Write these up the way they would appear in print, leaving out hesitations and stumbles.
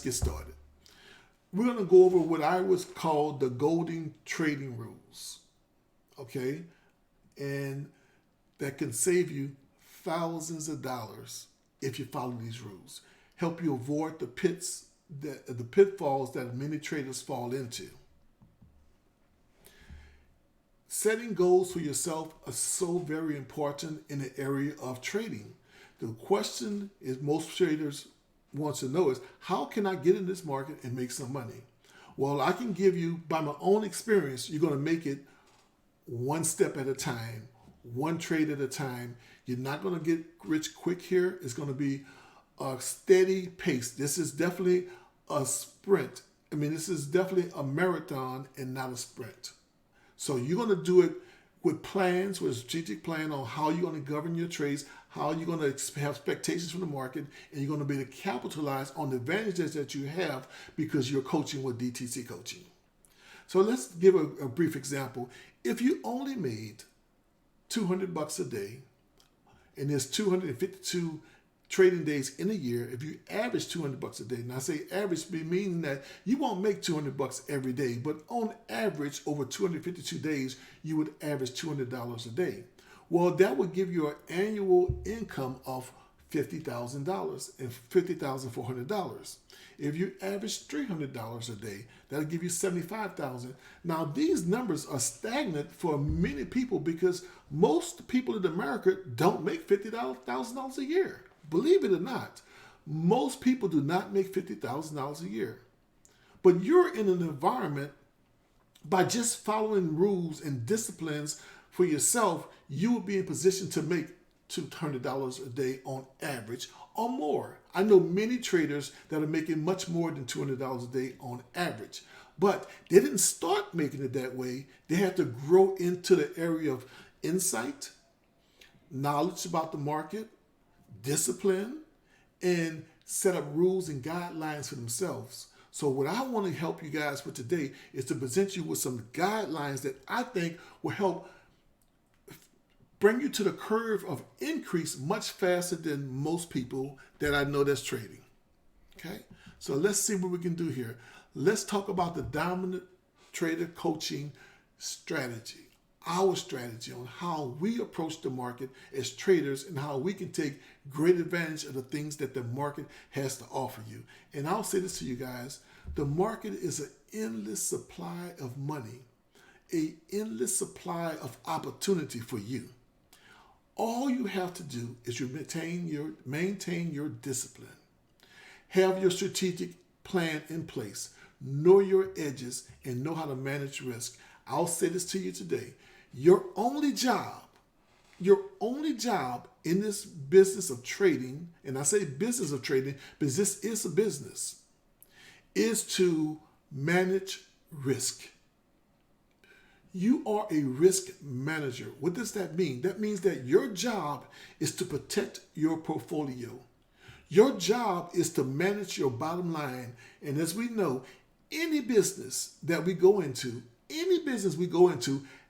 Get started. We're going to go over what I was called the golden trading rules, okay? And that can save you thousands of dollars if you follow these rules. Help you avoid the pitfalls that many traders fall into. Setting goals for yourself are so very important in the area of trading. The question is most traders wants to know is, how can I get in this market and make some money? Well, I can give you, by my own experience, you're going to make it one step at a time, one trade at a time. You're not going to get rich quick here. It's going to be a steady pace. This is definitely a sprint. This is definitely a marathon and not a sprint. So you're going to do it with plans, with a strategic plan on how you're going to govern your trades, how you're going to have expectations from the market, and you're going to be able to capitalize on the advantages that you have because you're coaching with DTC coaching. So let's give a brief example. If you only made $200 a day, and there's 252 trading days in a year, if you average $200 a day, and I say average meaning that you won't make $200 every day, but on average over 252 days, you would average $200 a day. Well, that would give you an annual income of $50,000 and $50,400. If you average $300 a day, that'll give you $75,000. Now, these numbers are stagnant for many people because most people in America don't make $50,000 a year. Believe it or not, most people do not make $50,000 a year. But you're in an environment, by just following rules and disciplines for yourself, you will be in position to make $200 a day on average or more. I know many traders that are making much more than $200 a day on average, but they didn't start making it that way. They had to grow into the area of insight, knowledge about the market, discipline, and set up rules and guidelines for themselves. So what I want to help you guys with today is to present you with some guidelines that I think will help bring you to the curve of increase much faster than most people that I know that's trading. Okay, so let's see what we can do here. Let's talk about the dominant trader coaching strategy, our strategy on how we approach the market as traders and how we can take great advantage of the things that the market has to offer you. And I'll say this to you guys, the market is an endless supply of money, an endless supply of opportunity for you. All you have to do is maintain your discipline. Have your strategic plan in place. Know your edges and know how to manage risk. I'll say this to you today. Your only job in this business of trading, and I say business of trading because this is a business, is to manage risk. You are a risk manager. What does that mean? That means that your job is to protect your portfolio. Your job is to manage your bottom line. And as we know, any business we go into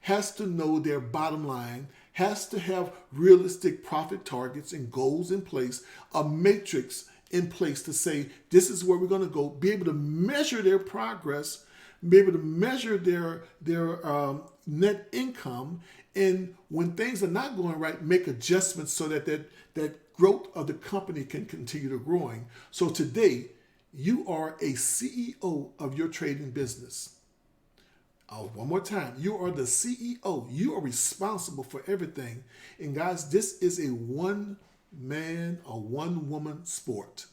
has to know their bottom line, has to have realistic profit targets and goals in place, a matrix in place to say, this is where we're going to go, be able to measure their progress, be able to measure their net income, and when things are not going right, make adjustments so that growth of the company can continue to growing. So today, you are a CEO of your trading business. One more time, you are the CEO. You are responsible for everything. And guys, this is a one-man or one-woman sport.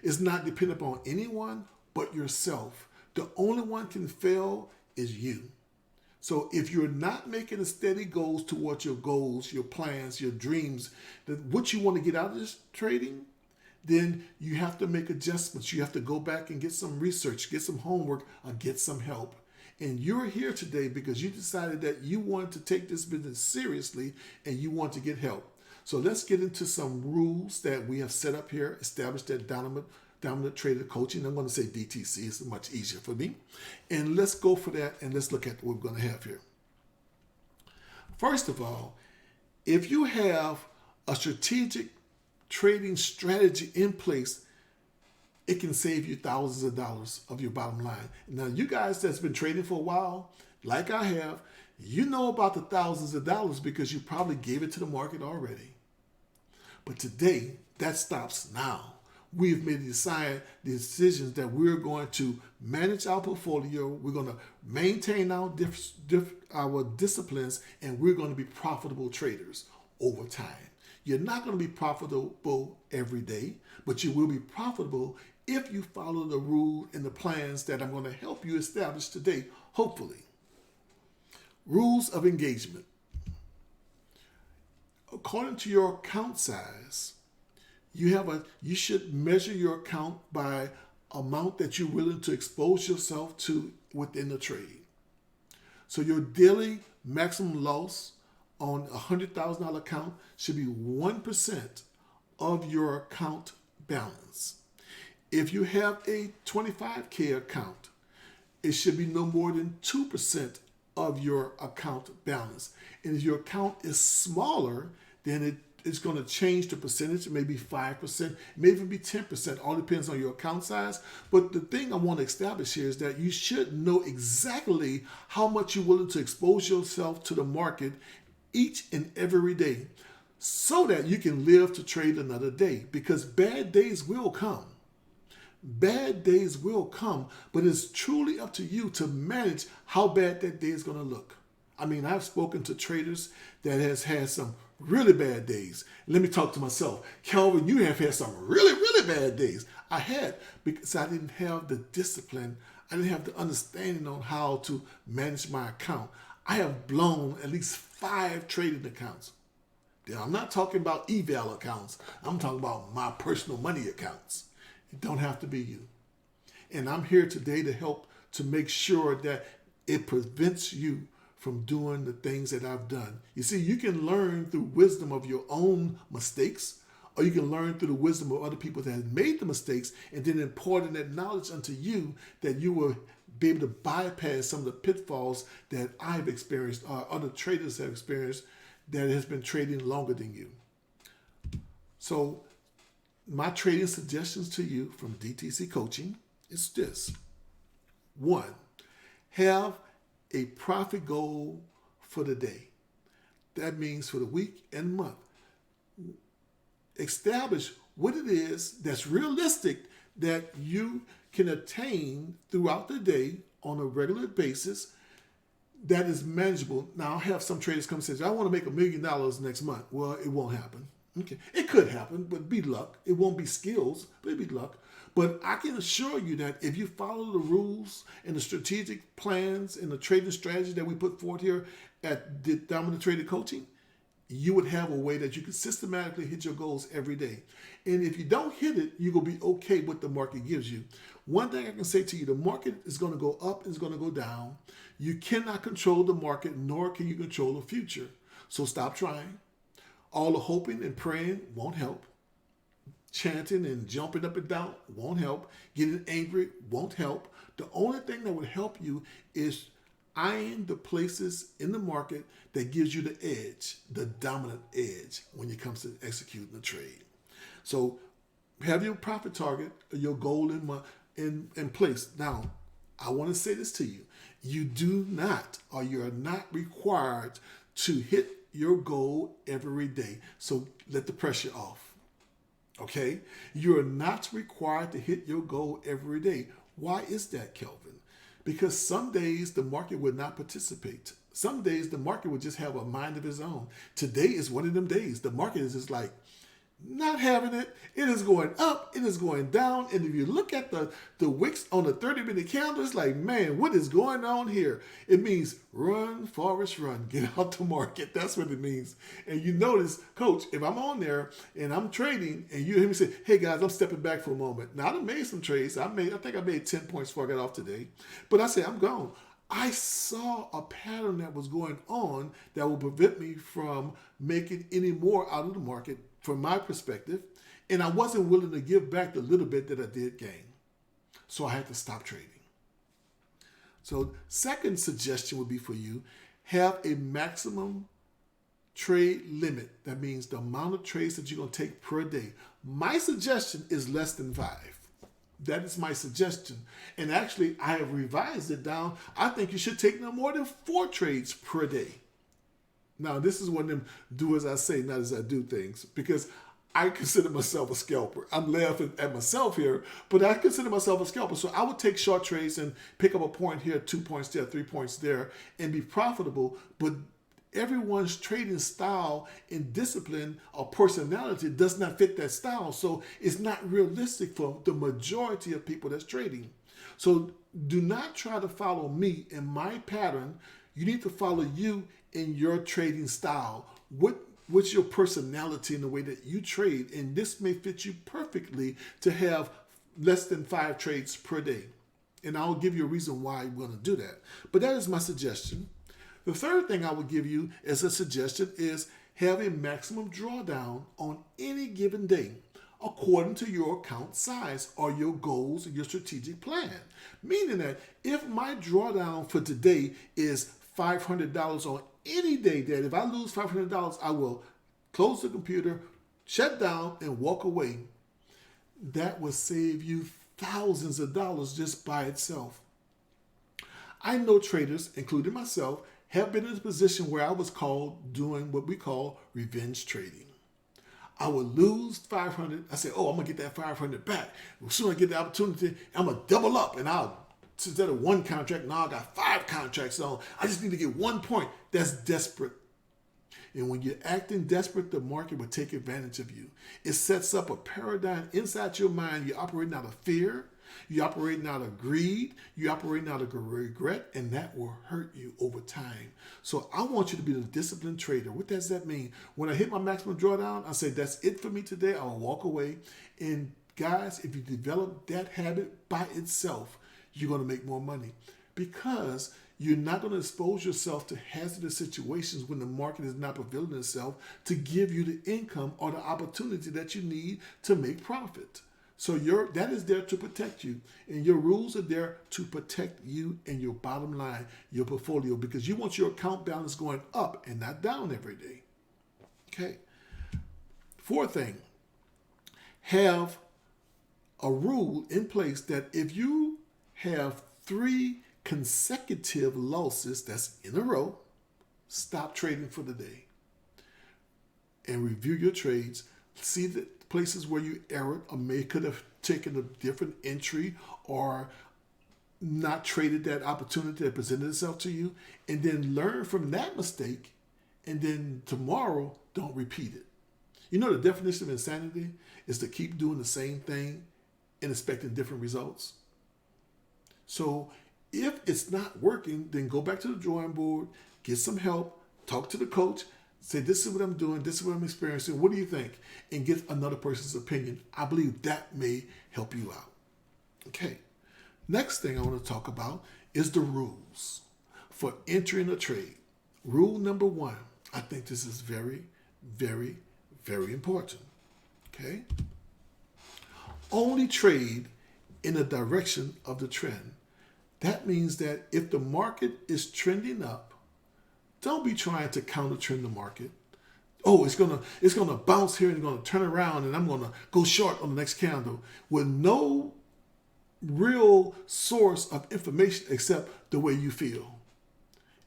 It's not dependent upon anyone but yourself. The only one can fail is you. So if you're not making a steady goals towards your goals, your plans, your dreams, what you want to get out of this trading, then you have to make adjustments. You have to go back and get some research, get some homework, or get some help. And you're here today because you decided that you want to take this business seriously and you want to get help. So let's get into some rules that we have set up here, established that dominant trader coaching. I'm going to say DTC. It's much easier for me. And let's go for that and let's look at what we're going to have here. First of all, if you have a strategic trading strategy in place it can save you thousands of dollars of your bottom line. Now, you guys that's been trading for a while, like I have, you know about the thousands of dollars because you probably gave it to the market already. But today, that stops now. We've made the decisions that we're going to manage our portfolio. We're going to maintain our disciplines, and we're going to be profitable traders over time. You're not going to be profitable every day, but you will be profitable if you follow the rules and the plans that I'm going to help you establish today, hopefully. Rules of engagement. According to your account size, you should measure your account by amount that you're willing to expose yourself to within the trade. So your daily maximum loss on a $100,000 account should be 1% of your account balance. If you have a $25K account, it should be no more than 2% of your account balance. And if your account is smaller, then it's going to change the percentage. It may be 5%, it may even be 10%. All depends on your account size. But the thing I want to establish here is that you should know exactly how much you're willing to expose yourself to the market each and every day so that you can live to trade another day, because bad days will come. Bad days will come, but it's truly up to you to manage how bad that day is going to look. I mean, I've spoken to traders that has had some really bad days. Let me talk to myself. Kelvin, you have had some really, really bad days. I had, because I didn't have the discipline. I didn't have the understanding on how to manage my account. I have blown at least 5 trading accounts. Now, I'm not talking about eval accounts. I'm talking about my personal money accounts. It don't have to be you. And I'm here today to help to make sure that it prevents you from doing the things that I've done. You see, you can learn through wisdom of your own mistakes, or you can learn through the wisdom of other people that have made the mistakes and then imparting that knowledge unto you, that you will be able to bypass some of the pitfalls that I've experienced or other traders have experienced that has been trading longer than you. So my trading suggestions to you from DTC Coaching is this. 1, have a profit goal for the day. That means for the week and month. Establish what it is that's realistic that you can attain throughout the day on a regular basis that is manageable. Now, I'll have some traders come and say, I want to make $1 million next month. Well, it won't happen. Okay, it could happen, but be luck. It won't be skills, but it'll be luck. But I can assure you that if you follow the rules and the strategic plans and the trading strategy that we put forth here at the Dominant Trader Coaching, you would have a way that you can systematically hit your goals every day. And if you don't hit it, you're going to be okay with what the market gives you. One thing I can say to you, the market is going to go up, it's going to go down. You cannot control the market, nor can you control the future. So stop trying. All the hoping and praying won't help. Chanting and jumping up and down won't help. Getting angry won't help. The only thing that would help you is eyeing the places in the market that gives you the edge, the dominant edge when it comes to executing the trade. So have your profit target, your goal in place. Now, I want to say this to you. You do not, or you're not required to hit your goal every day. So let the pressure off. Okay? You're not required to hit your goal every day. Why is that, Kelvin? Because some days the market would not participate. Some days the market would just have a mind of its own. Today is one of them days. The market is just like not having it. It is going up. It is going down. And if you look at the wicks on the 30-minute candle, it's like, man, what is going on here? It means run, Forrest, run. Get out the market. That's what it means. And you notice, Coach, if I'm on there and I'm trading and you hear me say, hey, guys, I'm stepping back for a moment. Now, I made some trades. I think I made 10 points before I got off today. But I said, I'm gone. I saw a pattern that was going on that would prevent me from making any more out of the market from my perspective, and I wasn't willing to give back the little bit that I did gain. So I had to stop trading. So second suggestion would be for you, have a maximum trade limit. That means the amount of trades that you're going to take per day. My suggestion is less than 5. That is my suggestion. And actually, I have revised it down. I think you should take no more than 4 trades per day. Now, this is one of them do as I say, not as I do things, because I consider myself a scalper. I'm laughing at myself here, but I consider myself a scalper. So I would take short trades and pick up a point here, 2 points there, 3 points there, and be profitable. But everyone's trading style and discipline or personality does not fit that style. So it's not realistic for the majority of people that's trading. So do not try to follow me in my pattern. You need to follow you in your trading style. What's your personality in the way that you trade? And this may fit you perfectly to have less than 5 trades per day. And I'll give you a reason why I'm going to do that. But that is my suggestion. The third thing I would give you as a suggestion is have a maximum drawdown on any given day according to your account size or your goals and your strategic plan. Meaning that if my drawdown for today is $500 on any day, that if I lose $500, I will close the computer, shut down, and walk away. That will save you thousands of dollars just by itself. I know traders, including myself, have been in a position where I was called doing what we call revenge trading. I would lose 500. I say, oh, I'm going to get that 500 back. As soon as I get the opportunity, I'm going to double up. And instead of 1 contract, now I got 5 contracts on. I just need to get 1 point. That's desperate. And when you're acting desperate, the market will take advantage of you. It sets up a paradigm inside your mind. You're operating out of fear. You're operating out of greed. You're operating out of regret, and that will hurt you over time. So I want you to be the disciplined trader. What does that mean? When I hit my maximum drawdown, I say, that's it for me today. I'll walk away. And guys, if you develop that habit by itself, you're going to make more money because you're not going to expose yourself to hazardous situations when the market is not revealing itself to give you the income or the opportunity that you need to make profit. So that is there to protect you, and your rules are there to protect you and your bottom line, your portfolio, because you want your account balance going up and not down every day. Okay. 4th thing, have a rule in place that if you have 3 consecutive losses that's in a row, stop trading for the day and review your trades. See the places where you erred or could have taken a different entry or not traded that opportunity that presented itself to you, and then learn from that mistake, and then tomorrow don't repeat it. You know, the definition of insanity is to keep doing the same thing and expecting different results. So if it's not working, then go back to the drawing board, get some help, talk to the coach, say, this is what I'm doing, this is what I'm experiencing, what do you think? And get another person's opinion. I believe that may help you out. Okay. Next thing I want to talk about is the rules for entering a trade. Rule number 1. I think this is very, very, very important. Okay. Only trade in the direction of the trend. That means that if the market is trending up, don't be trying to counter trend the market. Oh, it's gonna bounce here and gonna turn around and I'm gonna go short on the next candle with no real source of information except the way you feel.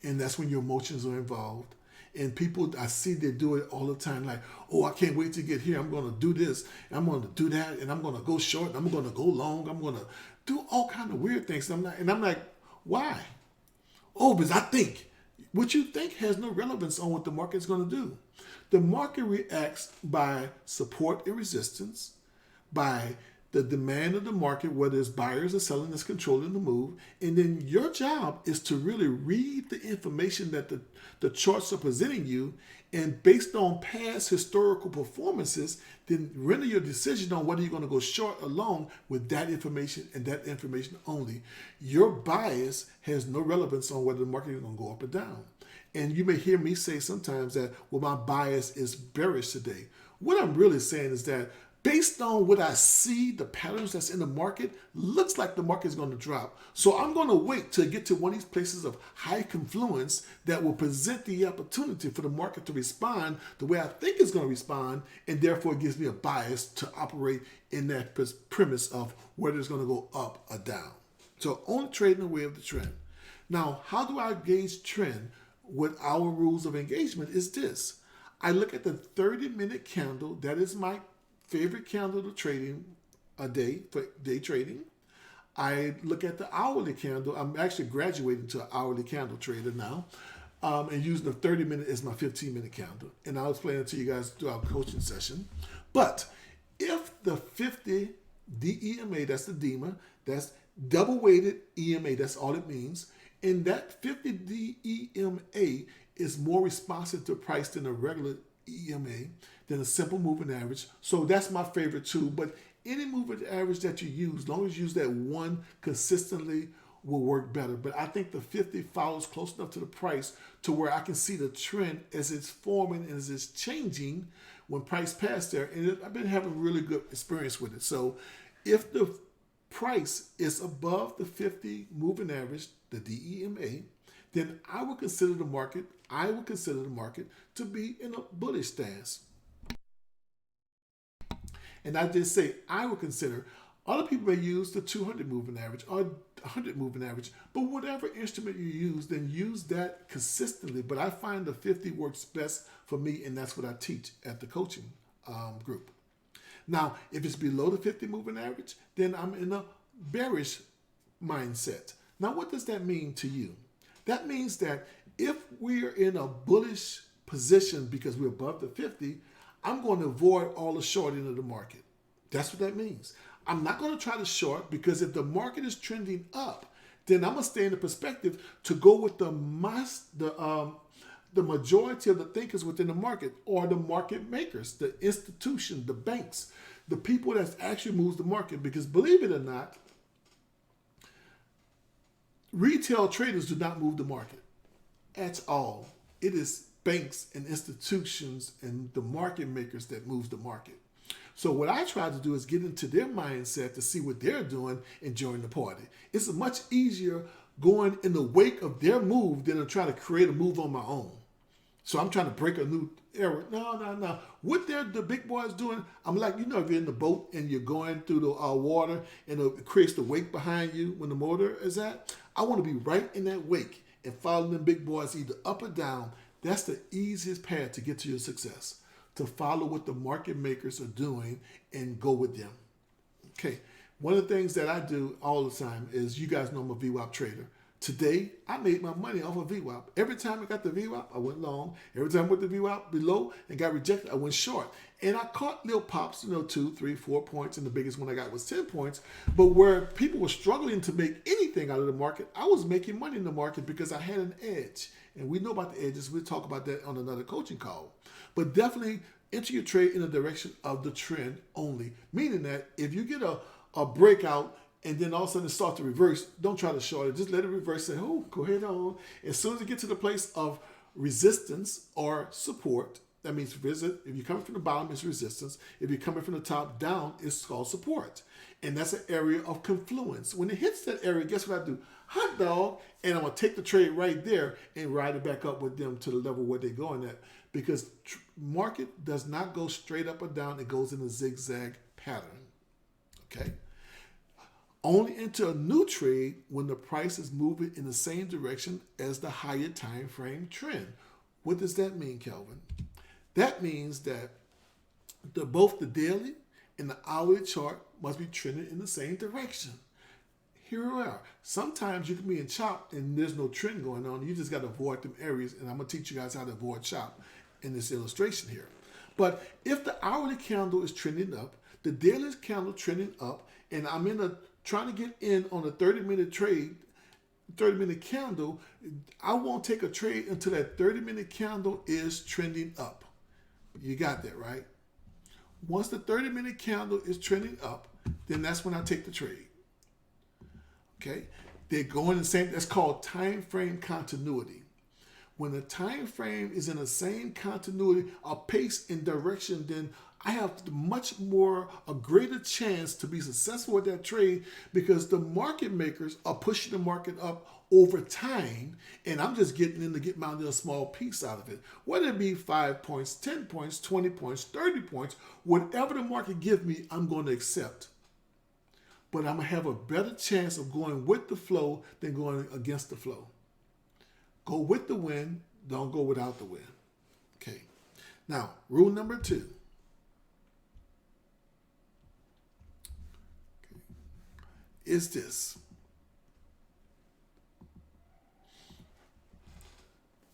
And that's when your emotions are involved. And people, I see they do it all the time, like, oh, I can't wait to get here. I'm gonna do this, and I'm gonna do that, and I'm gonna go short, and I'm gonna go long, I'm gonna do all kind of weird things. And I'm like, why? Oh, because I think. What you think has no relevance on what the market's going to do. The market reacts by support and resistance, by the demand of the market, whether it's buyers or sellers that's controlling the move. And then your job is to really read the information that the charts are presenting you, and based on past historical performances, then render your decision on whether you're going to go short or long with that information and that information only. Your bias has no relevance on whether the market is going to go up or down. And you may hear me say sometimes that, well, my bias is bearish today. What I'm really saying is that based on what I see, the patterns that's in the market, looks like the market is going to drop. So I'm going to wait till I get to one of these places of high confluence that will present the opportunity for the market to respond the way I think it's going to respond, and therefore it gives me a bias to operate in that premise of whether it's going to go up or down. So only trading away of the trend. Now, how do I gauge trend with our rules of engagement is this. I look at the 30-minute candle. That is my favorite candle to trading a day for day trading. I look at the hourly candle. I'm actually graduating to an hourly candle trader now, and using the 30-minute as my 15-minute candle. And I'll explain it to you guys through our coaching session. But if the 50 DEMA, that's the DEMA, that's double weighted EMA, that's all it means, and that 50 DEMA is more responsive to price than a regular EMA, than a simple moving average. So that's my favorite tool. But any moving average that you use, as long as you use that one consistently, will work better. But I think the 50 follows close enough to the price to where I can see the trend as it's forming and as it's changing when price passed there. And I've been having really good experience with it. So if the price is above the 50 moving average, the DEMA, then I will consider the market to be in a bullish stance. And I did say I would consider. Other people may use the 200 moving average or 100 moving average, but whatever instrument you use, then use that consistently. But I find the 50 works best for me, and that's what I teach at the coaching group. Now, if it's below the 50 moving average, then I'm in a bearish mindset. Now, what does that mean to you? That means that if we're in a bullish position because we're above the 50, I'm going to avoid all the shorting of the market. That's what that means. I'm not going to try to short, because if the market is trending up, then I'm going to stay in the perspective to go with the majority of the thinkers within the market, or the market makers, the institution, the banks, the people that actually moves the market. Because believe it or not, retail traders do not move the market at all. It is banks and institutions and the market makers that moves the market. So what I try to do is get into their mindset to see what they're doing and join the party. It's much easier going in the wake of their move than to try to create a move on my own. So I'm trying to break a new era. No. What the big boys doing, I'm like, if you're in the boat and you're going through the water and it creates the wake behind you when the motor is at, I want to be right in that wake and follow them big boys either up or down. That's the easiest path to get to your success, to follow what the market makers are doing and go with them. Okay, one of the things that I do all the time is, you guys know I'm a VWAP trader. Today, I made my money off of VWAP. Every time I got the VWAP, I went long. Every time I went the VWAP below and got rejected, I went short. And I caught little pops, 2, 3, 4 points, and the biggest one I got was 10 points. But where people were struggling to make anything out of the market, I was making money in the market because I had an edge. And we know about the edges. We'll talk about that on another coaching call. But definitely enter your trade in the direction of the trend only. Meaning that if you get a breakout and then all of a sudden it starts to reverse, don't try to short it. Just let it reverse. Say, go ahead on. As soon as you get to the place of resistance or support, that means visit. If you're coming from the bottom, it's resistance. If you're coming from the top down, it's called support. And that's an area of confluence. When it hits that area, guess what I do? Hot dog, and I'm going to take the trade right there and ride it back up with them to the level where they're going at. Because market does not go straight up or down. It goes in a zigzag pattern. Okay? Only enter a new trade when the price is moving in the same direction as the higher time frame trend. What does that mean, Kelvin? That means that both the daily and the hourly chart must be trending in the same direction. Here we are. Sometimes you can be in chop and there's no trend going on. You just got to avoid them areas, and I'm going to teach you guys how to avoid chop in this illustration here. But if the hourly candle is trending up, the daily candle trending up, and I'm trying to get in on a 30-minute trade, 30-minute candle, I won't take a trade until that 30-minute candle is trending up. You got that, right? Once the 30-minute candle is trending up, then that's when I take the trade. Okay? They're going the same. That's called time frame continuity. When the time frame is in the same continuity or pace and direction, then I have a greater chance to be successful with that trade because the market makers are pushing the market up over time, and I'm just getting in to get my little small piece out of it. Whether it be 5 points, 10 points, 20 points, 30 points, whatever the market gives me, I'm going to accept. But I'm going to have a better chance of going with the flow than going against the flow. Go with the wind, don't go without the wind. Okay. Now, rule number 2. Is this.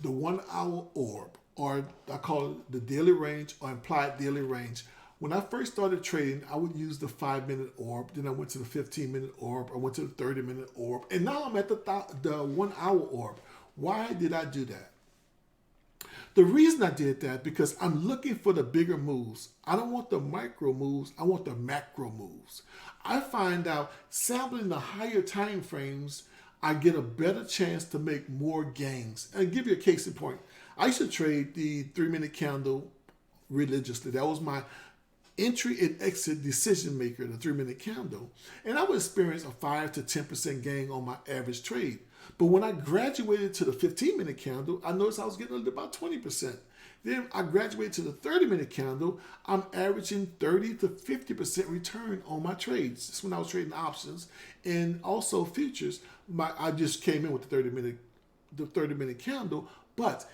The 1 hour orb, or I call it the daily range or implied daily range. When I first started trading, I would use the 5-minute orb, then I went to the 15-minute orb, I went to the 30-minute orb, and now I'm at the 1 hour orb. Why did I do that? The reason I did that because I'm looking for the bigger moves. I don't want the micro moves, I want the macro moves. I find out sampling the higher time frames, I get a better chance to make more gains. And I'll give you a case in point. I used to trade the 3-minute candle religiously. That was my entry and exit decision maker, the 3-minute candle. And I would experience a 5 to 10% gain on my average trade. But when I graduated to the 15-minute candle, I noticed I was getting about 20%. Then I graduated to the 30-minute candle, I'm averaging 30 to 50% return on my trades. That's when I was trading options and also futures. I just came in with the 30-minute candle. But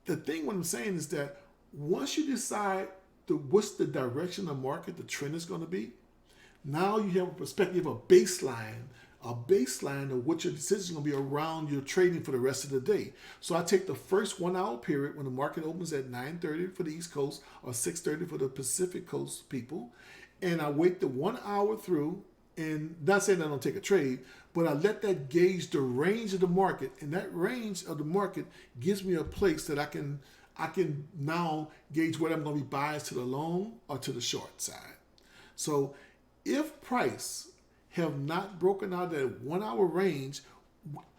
the thing what I'm saying is that once you decide what's the direction of the market, the trend is going to be, now you have a perspective, a baseline of what your decision is going to be around your trading for the rest of the day. So I take the first 1 hour period when the market opens at 9:30 for the East Coast or 6:30 for the Pacific Coast people, and I wait the 1 hour through, and not saying I don't take a trade, but I let that gauge the range of the market, and that range of the market gives me a place that I can now gauge whether I'm going to be biased to the long or to the short side. So if price have not broken out that 1 hour range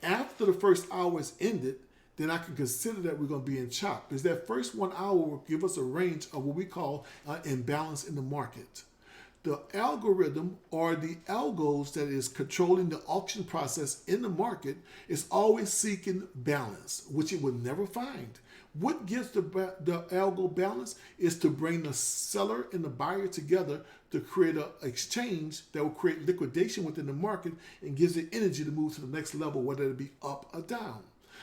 after the first hour is ended, then I can consider that we're going to be in chop. Because that first 1 hour will give us a range of what we call imbalance in the market. The algorithm or the algos that is controlling the auction process in the market is always seeking balance, which it will never find. What gives the algo balance is to bring the seller and the buyer together to create an exchange that will create liquidation within the market and gives it energy to move to the next level, whether it be up or down.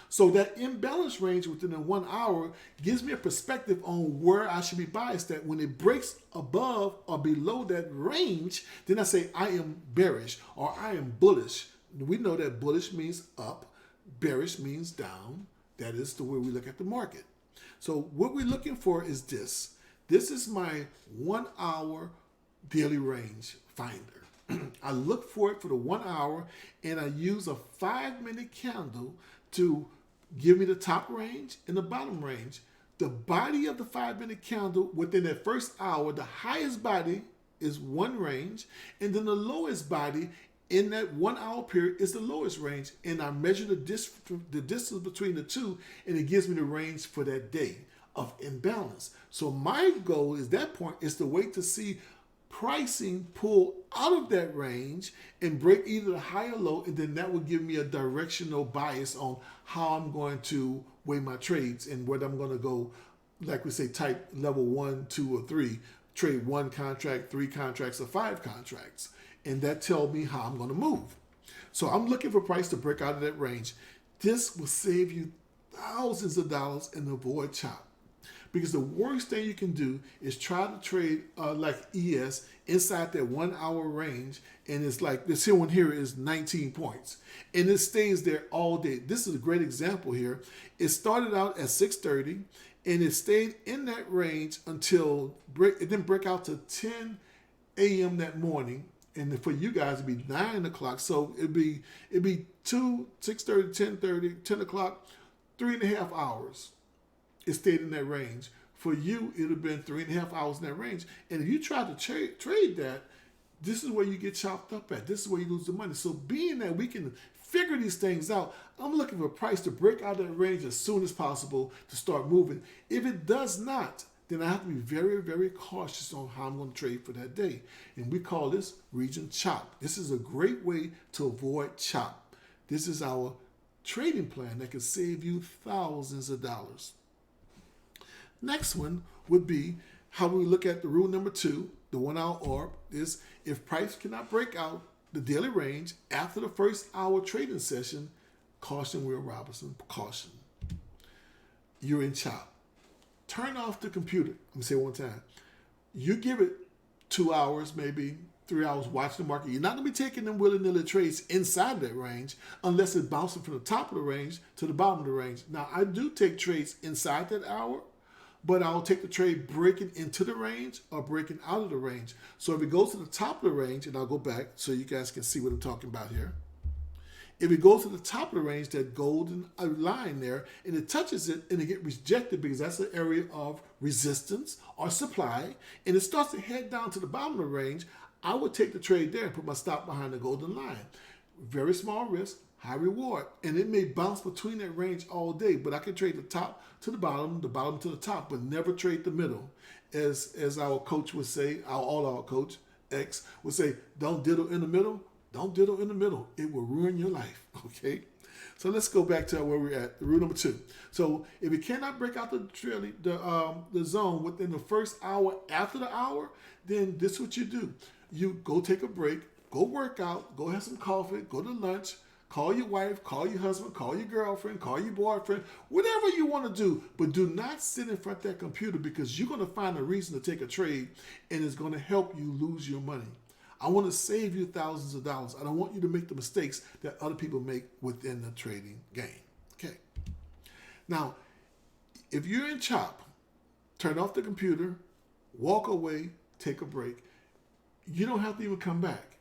So that imbalance range within the 1 hour gives me a perspective on where I should be biased at. When it breaks above or below that range, then I say I am bearish or I am bullish. We know that bullish means up, bearish means down. That is the way we look at the market. So what we're looking for is this. This is my 1 hour daily range finder. I look for it for the 1 hour, and I use a 5-minute candle to give me the top range and the bottom range. The body of the 5-minute candle within that first hour, the highest body is one range, and then the lowest body in that 1 hour period is the lowest range. And I measure the distance between the two, and it gives me the range for that day of imbalance. So my goal is that point is to wait to see pricing pull out of that range and break either the high or low, and then that will give me a directional bias on how I'm going to weigh my trades and whether I'm going to go, like we say, type level 1, 2, or 3, trade 1 contract, 3 contracts, or 5 contracts. And that tells me how I'm going to move. So I'm looking for price to break out of that range. This will save you thousands of dollars and avoid chop. Because the worst thing you can do is try to trade like ES inside that 1 hour range, and it's like this here one here is 19 points, and it stays there all day. This is a great example here. It started out at 6:30, and it stayed in that range until it didn't break out to 10 a.m. that morning. And for you guys, it'd be 9 o'clock. So it'd be 2, 6:30, 10:30, 10 o'clock, 3.5 hours. It stayed in that range. For you, it would have been 3.5 hours in that range. And if you try to trade that, this is where you get chopped up at. This is where you lose the money. So being that we can figure these things out, I'm looking for a price to break out of that range as soon as possible to start moving. If it does not, then I have to be very, very cautious on how I'm going to trade for that day. And we call this region chop. This is a great way to avoid chop. This is our trading plan that can save you thousands of dollars. Next one would be how we look at the rule number 2, the 1 hour ARB, is if price cannot break out the daily range after the first hour trading session, caution Will Robinson, caution. You're in chop. Turn off the computer. Let me say it one time. You give it 2 hours, maybe 3 hours watching the market. You're not going to be taking them willy-nilly trades inside that range unless it's bouncing from the top of the range to the bottom of the range. Now, I do take trades inside that hour, but I'll take the trade breaking into the range or breaking out of the range. So if it goes to the top of the range, and I'll go back so you guys can see what I'm talking about here. If it goes to the top of the range, that golden line there, and it touches it and it gets rejected because that's an area of resistance or supply, and it starts to head down to the bottom of the range, I would take the trade there and put my stop behind the golden line. Very small risk, high reward, and it may bounce between that range all day, but I can trade the top to the bottom to the top, but never trade the middle. As our coach would say, our coach, X, would say, don't diddle in the middle. Don't diddle in the middle. It will ruin your life, okay? So let's go back to where we're at, rule number 2. So if you cannot break out the zone within the first hour after the hour, then this is what you do. You go take a break, go work out, go have some coffee, go to lunch, call your wife, call your husband, call your girlfriend, call your boyfriend, whatever you want to do, but do not sit in front of that computer because you're going to find a reason to take a trade and it's going to help you lose your money. I want to save you thousands of dollars. I don't want you to make the mistakes that other people make within the trading game. Okay. Now, if you're in chop, turn off the computer, walk away, take a break. You don't have to even come back.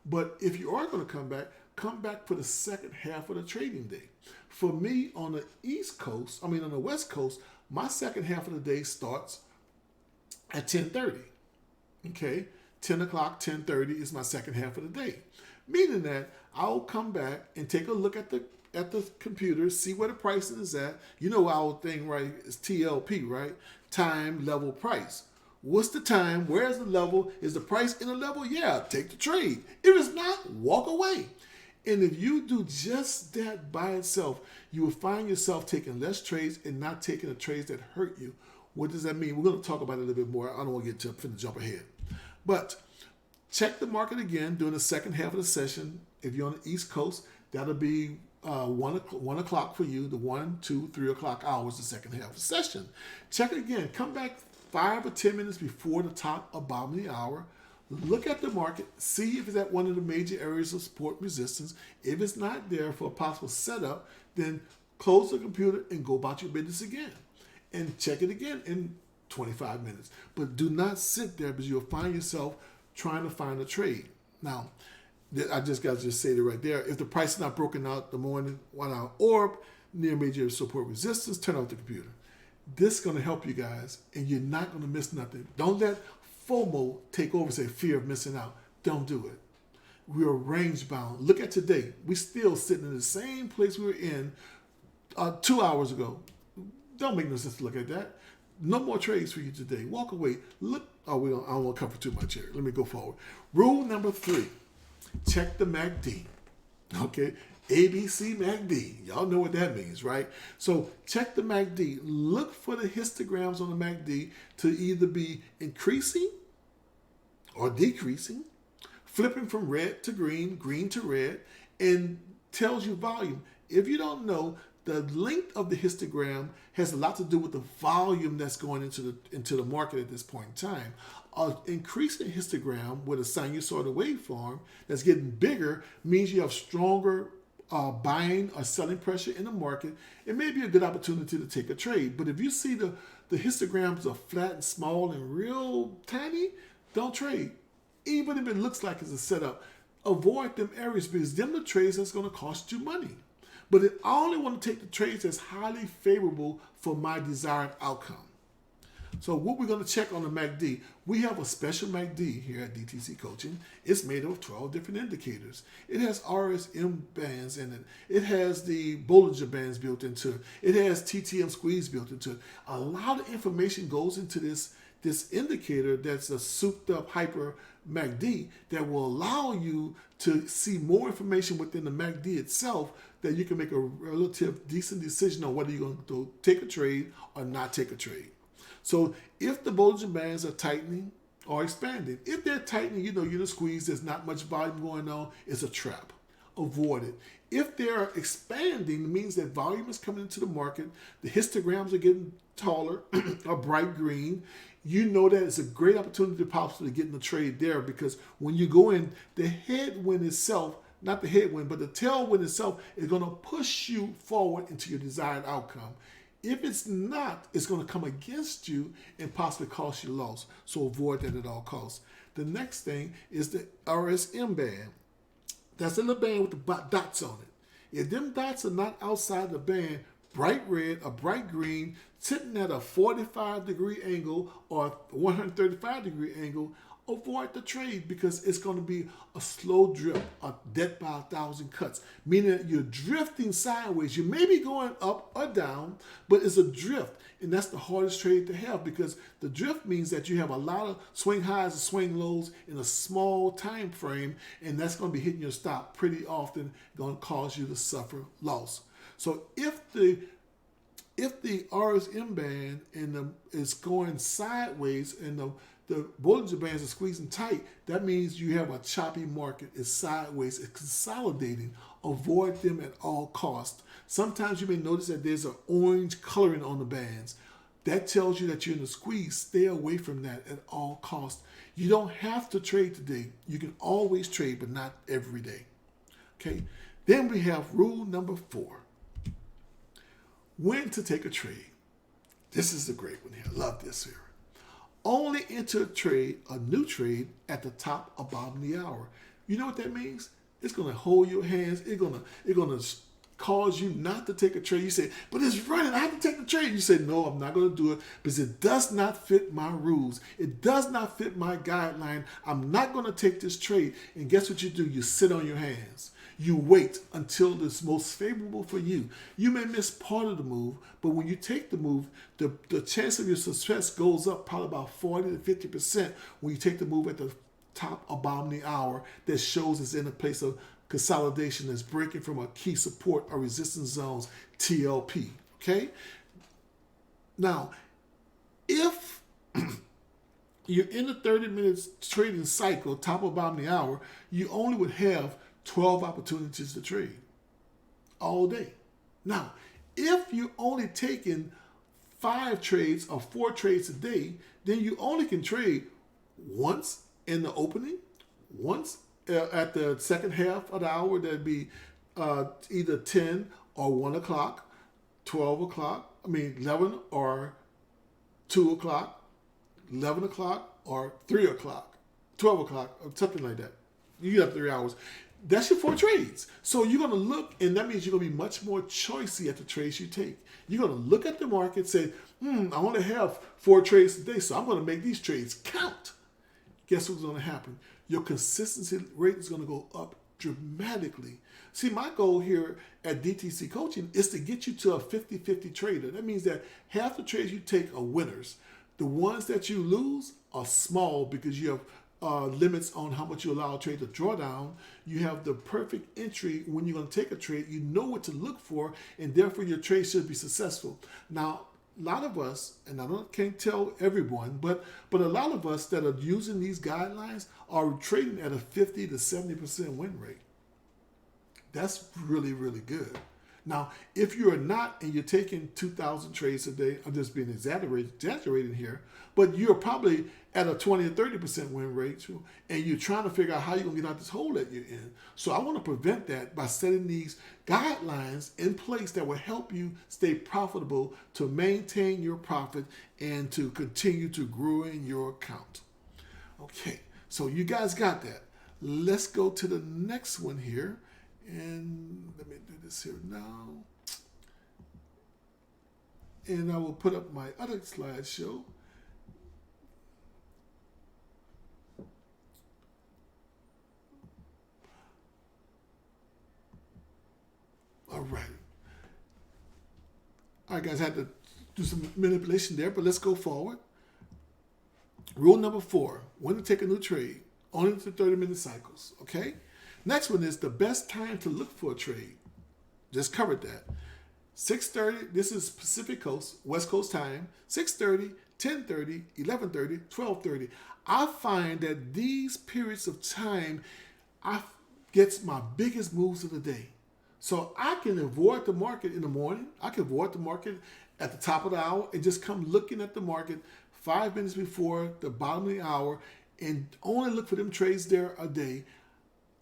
But if you are going to come back for the second half of the trading day. For me, on the on the West Coast, my second half of the day starts at 10:30. Okay. 10 o'clock, 10:30 is my second half of the day. Meaning that I'll come back and take a look at the computer, see where the pricing is at. You know our thing, right? It's TLP, right? Time, level, price. What's the time? Where's the level? Is the price in the level? Yeah, take the trade. If it's not, walk away. And if you do just that by itself, you will find yourself taking less trades and not taking the trades that hurt you. What does that mean? We're going to talk about it a little bit more. I don't want to get to finna jump ahead. But check the market again during the second half of the session. If you're on the East Coast, that'll be 1 o'clock for you, the 1, 2, 3 o'clock hours, the second half of the session. Check it again. Come back 5 or 10 minutes before the top or bottom of the hour. Look at the market. See if it's at one of the major areas of support and resistance. If it's not there for a possible setup, then close the computer and go about your business again. And check it again in 25 minutes. But do not sit there because you'll find yourself trying to find a trade. Now, I just got to just say it right there. If the price is not broken out the morning 1 hour orb near major support resistance, turn off the computer. This is going to help you guys, and you're not going to miss nothing. Don't let FOMO take over, say fear of missing out. Don't do it. We are range bound. Look at today. We're still sitting in the same place we were in 2 hours ago. Don't make no sense to look at that. No more trades for you today. Walk away. Look. I don't want to cover too much here. Let me go forward. Rule number 3. Check the MACD. Okay. ABC MACD. Y'all know what that means, right? So check the MACD. Look for the histograms on the MACD to either be increasing or decreasing, flipping from red to green, green to red, and tells you volume. If you don't know, the length of the histogram has a lot to do with the volume that's going into the market at this point in time. Increasing histogram with a sinusoidal waveform that's getting bigger means you have stronger buying or selling pressure in the market. It may be a good opportunity to take a trade. But if you see the histograms are flat and small and real tiny, don't trade. Even if it looks like it's a setup, avoid them areas because them the trades that's going to cost you money. But I only want to take the trades that's highly favorable for my desired outcome. So what we're going to check on the MACD, we have a special MACD here at DTC Coaching. It's made of 12 different indicators. It has RSM bands in it. It has the Bollinger bands built into it. It has TTM squeeze built into it. A lot of information goes into this indicator that's a souped up hyper MACD that will allow you to see more information within the MACD itself, that you can make a relative decent decision on whether you're going to take a trade or not take a trade. So if the Bollinger bands are tightening or expanding, if they're tightening, you're in a squeeze, there's not much volume going on, it's a trap. Avoid it. If they're expanding, it means that volume is coming into the market, the histograms are getting taller, or bright green. You know that it's a great opportunity to possibly get in the trade there, because when you go in, the headwind itself, not the headwind, but the tailwind itself is going to push you forward into your desired outcome. If it's not, it's going to come against you and possibly cost you loss. So avoid that at all costs. The next thing is the RSM band. That's in the band with the dots on it. If them dots are not outside the band, bright red or bright green, sitting at a 45-degree angle or 135-degree angle, avoid the trade, because it's going to be a slow drift, a death by 1,000 cuts, meaning that you're drifting sideways. You may be going up or down, but it's a drift, and that's the hardest trade to have, because the drift means that you have a lot of swing highs and swing lows in a small time frame, and that's going to be hitting your stop pretty often, going to cause you to suffer loss. So if the RSM band is going sideways and the Bollinger bands are squeezing tight, that means you have a choppy market. It's sideways, it's consolidating. Avoid them at all costs. Sometimes you may notice that there's an orange coloring on the bands. That tells you that you're in a squeeze. Stay away from that at all costs. You don't have to trade today. You can always trade, but not every day. Okay. Then we have rule number 4. When to take a trade. This is a great one here. I love this here. Only enter a new trade at the top or bottom of the hour. You know what that means? It's going to hold your hands. It's going to cause you not to take a trade. You say, but it's running. I have to take the trade. You say, no, I'm not going to do it because it does not fit my rules. It does not fit my guideline. I'm not going to take this trade. And guess what you do? You sit on your hands. You wait until it's most favorable for you. You may miss part of the move, but when you take the move, the chance of your success goes up probably about 40 to 50% when you take the move at the top or bottom of the hour that shows it's in a place of consolidation that's breaking from a key support or resistance zones, TLP. Okay? Now, if you're in a 30 minutes trading cycle, top or bottom of the hour, you only would have 12 opportunities to trade all day. Now, if you're only taking 5 trades or 4 trades a day, then you only can trade once in the opening, once at the second half of the hour. That'd be either 10 or 1 o'clock, 11 or 2 o'clock, 11 o'clock or 3 o'clock, 12 o'clock, or something like that. You have 3 hours. That's your 4 trades. So you're going to look, and that means you're going to be much more choicey at the trades you take. You're going to look at the market, say, I only have 4 trades today, so I'm going to make these trades count. Guess what's going to happen? Your consistency rate is going to go up dramatically. See, my goal here at DTC Coaching is to get you to a 50-50 trader. That means that half the trades you take are winners. The ones that you lose are small because you have limits on how much you allow a trade to draw down. You have the perfect entry when you're going to take a trade. You know what to look for, and therefore your trade should be successful. Now, a lot of us, and can't tell everyone, but a lot of us that are using these guidelines are trading at a 50 to 70% win rate. That's really, really good. Now, if you're not and you're taking 2,000 trades a day, I'm just being exaggerating here, but you're probably at a 20 or 30% win rate, and you're trying to figure out how you're going to get out this hole that you're in. So I want to prevent that by setting these guidelines in place that will help you stay profitable, to maintain your profit, and to continue to grow in your account. Okay, so you guys got that. Let's go to the next one here. And let me do this here now. And I will put up my other slideshow. right. All right, guys, I had to do some manipulation there, but let's go forward. Rule number 4, when to take a new trade, only to 30-minute cycles, okay? Next one is the best time to look for a trade. Just covered that. 6:30, this is Pacific Coast, West Coast time, 6:30, 10:30, 11:30, 12:30. I find that these periods of time, I gets my biggest moves of the day. So I can avoid the market in the morning. I can avoid the market at the top of the hour and just come looking at the market 5 minutes before the bottom of the hour and only look for them trades there a day.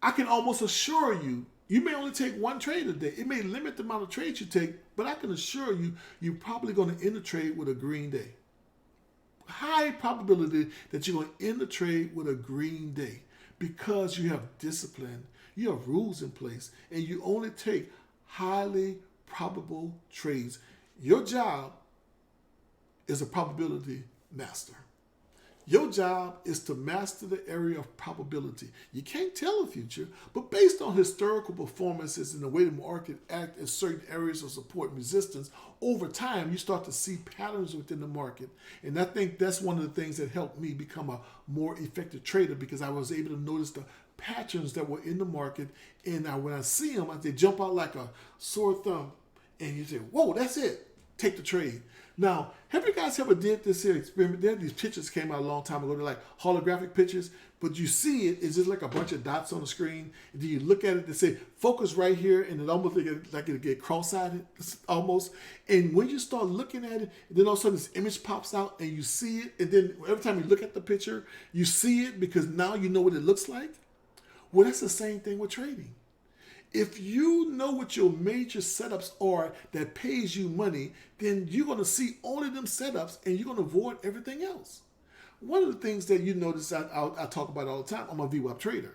I can almost assure you, you may only take one trade a day. It may limit the amount of trades you take, but I can assure you, you're probably going to end the trade with a green day. High probability that you're going to end the trade with a green day because you have discipline, you have rules in place, and you only take highly probable trades. Your job is a probability master. Your job is to master the area of probability. You can't tell the future, but based on historical performances and the way the market acts in certain areas of support and resistance, over time, you start to see patterns within the market. And I think that's one of the things that helped me become a more effective trader because I was able to notice the patterns that were in the market. And when I see them, they jump out like a sore thumb. And you say, whoa, that's it. Take the trade. Now, have you guys ever did this here experiment? There, these pictures came out a long time ago. They're like holographic pictures, but you see it, it's just like a bunch of dots on the screen. And then you look at it and say, focus right here, and it almost like it get cross-eyed, almost. And when you start looking at it, then all of a sudden this image pops out, and you see it. And then every time you look at the picture, you see it because now you know what it looks like. Well, that's the same thing with trading. If you know what your major setups are that pays you money, then you're going to see only them setups and you're going to avoid everything else. One of the things that you notice I talk about all the time, I'm a VWAP trader.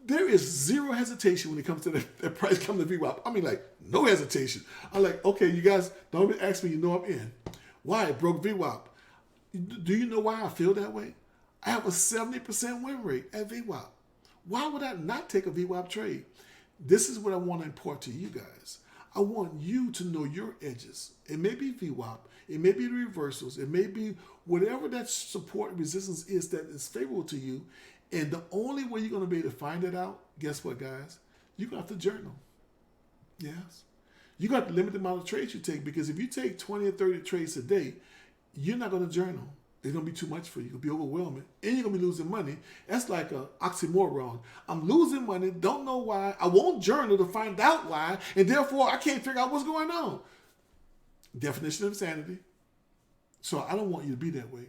There is zero hesitation when it comes to the price coming to VWAP. I mean, like, no hesitation. I'm like, okay, you guys don't even ask me, you know I'm in. Why? It broke VWAP. Do you know why I feel that way? I have a 70% win rate at VWAP. Why would I not take a VWAP trade? This is what I want to impart to you guys. I want you to know your edges. It may be VWAP. It may be the reversals. It may be whatever that support and resistance is that is favorable to you. And the only way you're going to be able to find it out, guess what, guys? You're going to have to journal. Yes. You got to limit the amount of trades you take because if you take 20 or 30 trades a day, you're not going to journal. It's going to be too much for you. It'll be overwhelming. And you're going to be losing money. That's like an oxymoron. I'm losing money, don't know why. I won't journal to find out why, and therefore I can't figure out what's going on. Definition of insanity. So I don't want you to be that way.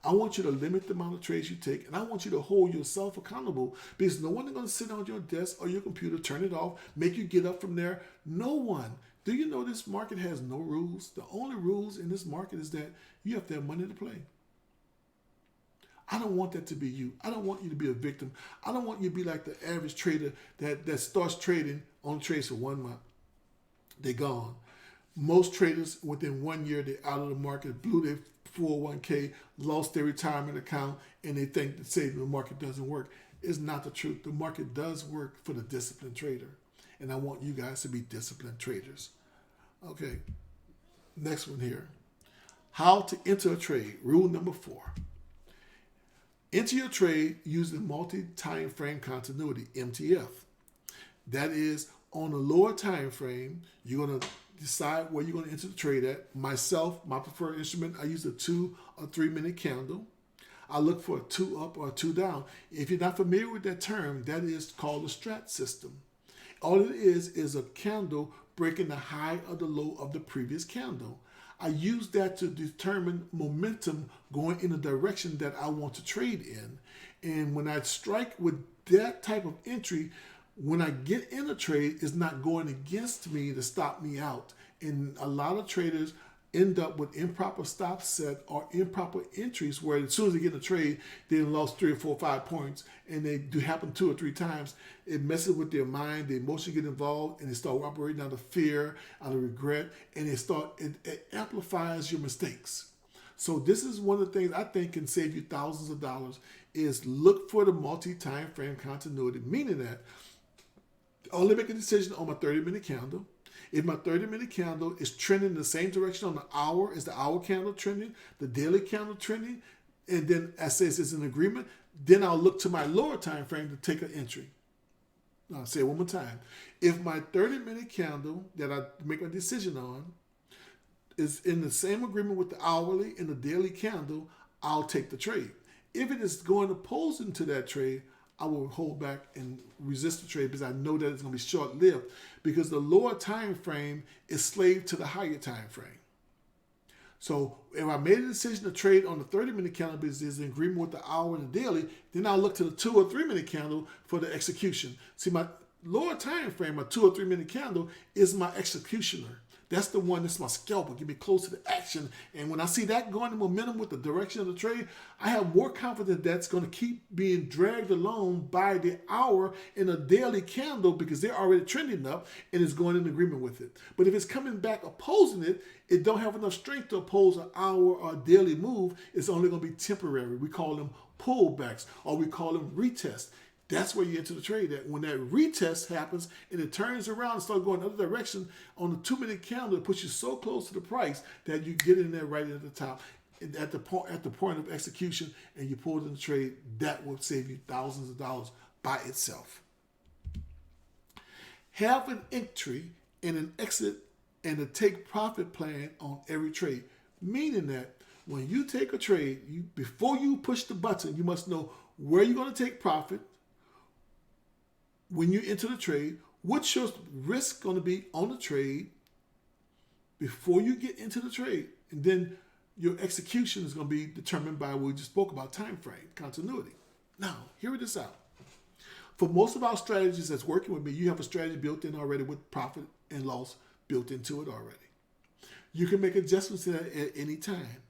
I want you to limit the amount of trades you take, and I want you to hold yourself accountable because no one is going to sit on your desk or your computer, turn it off, make you get up from there. No one. Do you know this market has no rules? The only rules in this market is that you have to have money to play. I don't want that to be you. I don't want you to be a victim. I don't want you to be like the average trader that starts trading on trades for 1 month. They're gone. Most traders, within 1 year, they're out of the market, blew their 401k, lost their retirement account, and they think that say the market doesn't work. It's not the truth. The market does work for the disciplined trader. And I want you guys to be disciplined traders. Okay, next one here. How to enter a trade. Rule number 4. Enter your trade using multi-time frame continuity, MTF. That is, on a lower time frame, you're going to decide where you're going to enter the trade at. Myself, my preferred instrument, I use a 2 or 3 minute candle. I look for a 2 up or a 2 down. If you're not familiar with that term, that is called a strat system. All it is a candle breaking the high or the low of the previous candle. I use that to determine momentum going in the direction that I want to trade in. And when I strike with that type of entry, when I get in a trade, it's not going against me to stop me out. And a lot of traders end up with improper stop set or improper entries where as soon as they get in a trade, they lost 3 or 4 or 5 points, and they do happen 2 or 3 times. It messes with their mind, the emotions get involved, and they start operating out of fear, out of regret, and it amplifies your mistakes. So this is one of the things I think can save you thousands of dollars is look for the multi-time frame continuity, meaning that I only make a decision on my 30-minute candle. If my 30-minute candle is trending in the same direction on the hour as the hour candle trending, the daily candle trending, and then I say it's an agreement, then I'll look to my lower time frame to take an entry. I'll say it one more time. If my 30-minute candle that I make a decision on is in the same agreement with the hourly and the daily candle, I'll take the trade. If it is going opposing to that trade, I will hold back and resist the trade because I know that it's going to be short-lived, because the lower time frame is slave to the higher time frame. So if I made a decision to trade on the 30-minute candle because it's in agreement with the hour and the daily, then I'll look to the 2 or 3-minute candle for the execution. See, my lower time frame, my 2 or 3-minute candle, is my executioner. That's the one that's my scalper, get me close to the action. And when I see that going in momentum with the direction of the trade, I have more confidence that's going to keep being dragged along by the hour in a daily candle because they're already trending up and it's going in agreement with it. But if it's coming back opposing it, it don't have enough strength to oppose an hour or a daily move. It's only going to be temporary. We call them pullbacks, or we call them retests. That's where you enter the trade. That when that retest happens and it turns around and starts going the other direction on the 2-minute candle, it puts you so close to the price that you get in there right at the top, at the point of execution, and you pull it in the trade. That will save you thousands of dollars by itself. Have an entry and an exit and a take profit plan on every trade, meaning that when you take a trade, before you push the button, you must know where you're going to take profit. When you enter the trade, what's your risk going to be on the trade before you get into the trade? And then your execution is going to be determined by what we just spoke about, time frame, continuity. Now, hear this out. For most of our strategies that's working with me, you have a strategy built in already with profit and loss built into it already. You can make adjustments to that at any time.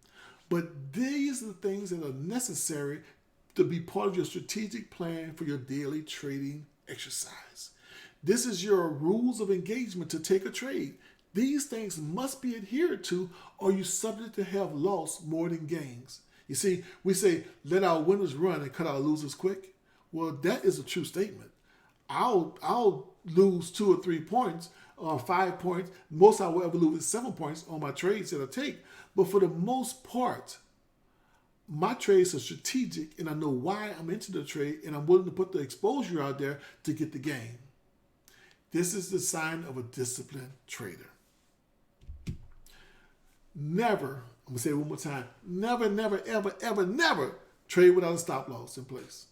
But these are the things that are necessary to be part of your strategic plan for your daily trading exercise. This is your rules of engagement to take a trade. These things must be adhered to, or you're subject to have loss more than gains. You see, we say, let our winners run and cut our losers quick. Well, that is a true statement. I'll lose 2 or 3 points or 5 points. Most I will ever lose is 7 points on my trades that I take. But for the most part, my trades are strategic, and I know why I'm into the trade, and I'm willing to put the exposure out there to get the gain. This is the sign of a disciplined trader. Never, I'm going to say it one more time, never, never, ever, ever, never trade without a stop loss in place.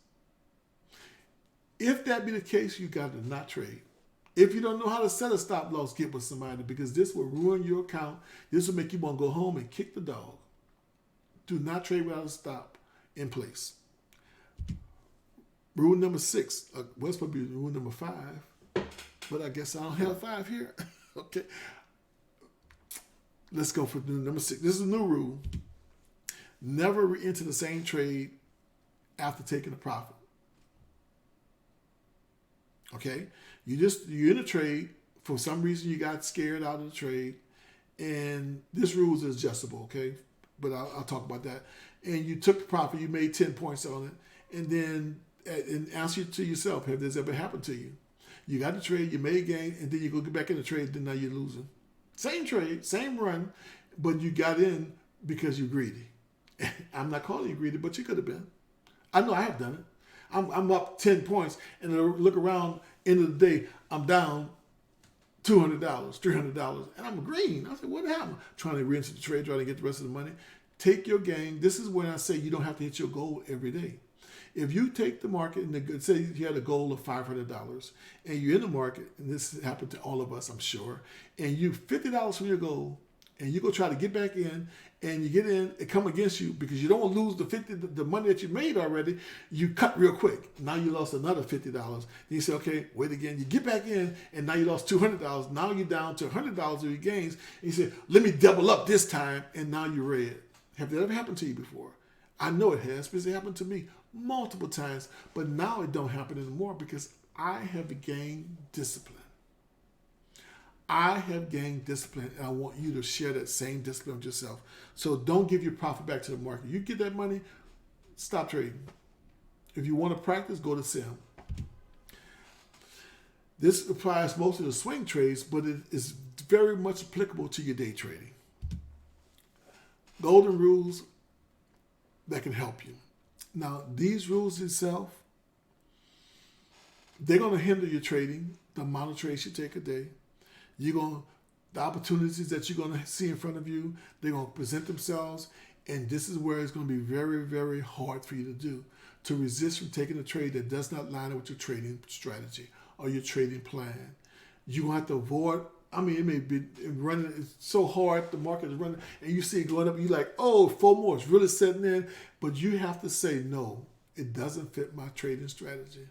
If that be the case, you got to not trade. If you don't know how to set a stop loss, get with somebody, because this will ruin your account. This will make you want to go home and kick the dog. Do not trade without a stop in place. Rule number 6. Well, it's supposed to be rule number 5, but I guess I don't have 5 here. Okay. Let's go for number 6. This is a new rule. Never re-enter the same trade after taking a profit. Okay? You're in a trade. For some reason, you got scared out of the trade, and this rule is adjustable, okay? But I'll talk about that. And you took the profit, you made 10 points on it, and then and answer to yourself, have this ever happened to you? You got the trade, you made gain, and then you go get back in the trade, then now you're losing. Same trade, same run, but you got in because you're greedy. I'm not calling you greedy, but you could have been. I know I have done it. I'm up 10 points, and I look around, end of the day, I'm down $200, $300, and I'm green. I said, what happened? Trying to re-enter the trade, trying to get the rest of the money. Take your gain. This is when I say you don't have to hit your goal every day. If you take the market and say you had a goal of $500 and you're in the market, and this happened to all of us, I'm sure, and you $50 from your goal, and you go try to get back in, and you get in, it come against you because you don't want to lose the money that you made already. You cut real quick. Now you lost another $50. Then you say, okay, wait again. You get back in, and now you lost $200. Now you're down to $100 of your gains. And you say, let me double up this time, and now you're red. Have that ever happened to you before? I know it has, because it happened to me multiple times, but now it don't happen anymore because I have gained discipline. I have gained discipline, and I want you to share that same discipline with yourself. So don't give your profit back to the market. You get that money, stop trading. If you want to practice, go to Sim. This applies mostly to swing trades, but it is very much applicable to your day trading. Golden rules that can help you. Now, these rules itself, they're going to hinder your trading, the amount of trades you take a day. The opportunities that you're going to see in front of you, they're going to present themselves, and this is where it's going to be very, very hard for you to do, to resist from taking a trade that does not line up with your trading strategy or your trading plan. You're going to have to avoid, it may be running, it's so hard, the market is running, and you see it going up, and you're like, oh, 4 more, it's really setting in, but you have to say, no, it doesn't fit my trading strategy.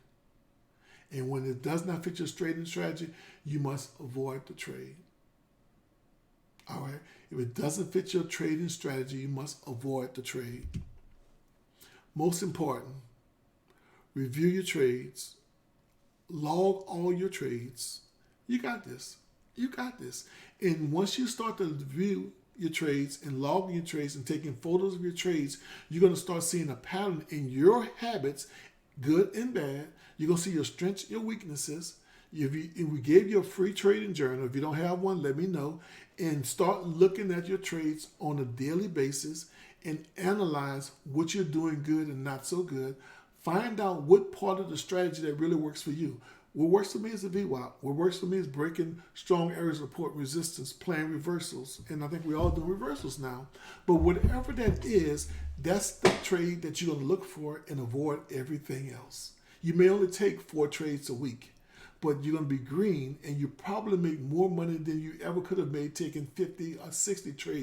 And when it does not fit your trading strategy, you must avoid the trade. All right? If it doesn't fit your trading strategy, you must avoid the trade. Most important, review your trades, log all your trades. You got this. You got this. And once you start to review your trades and logging your trades and taking photos of your trades, you're going to start seeing a pattern in your habits, good and bad. You're going to see your strengths, your weaknesses. If we gave you a free trading journal, if you don't have one, let me know. And start looking at your trades on a daily basis and analyze what you're doing good and not so good. Find out what part of the strategy that really works for you. What works for me is a VWAP. What works for me is breaking strong areas of support resistance, playing reversals. And I think we all do reversals now. But whatever that is, that's the trade that you're going to look for and avoid everything else. You may only take 4 trades a week, but you're going to be green, and you probably make more money than you ever could have made taking 50 or 60 trades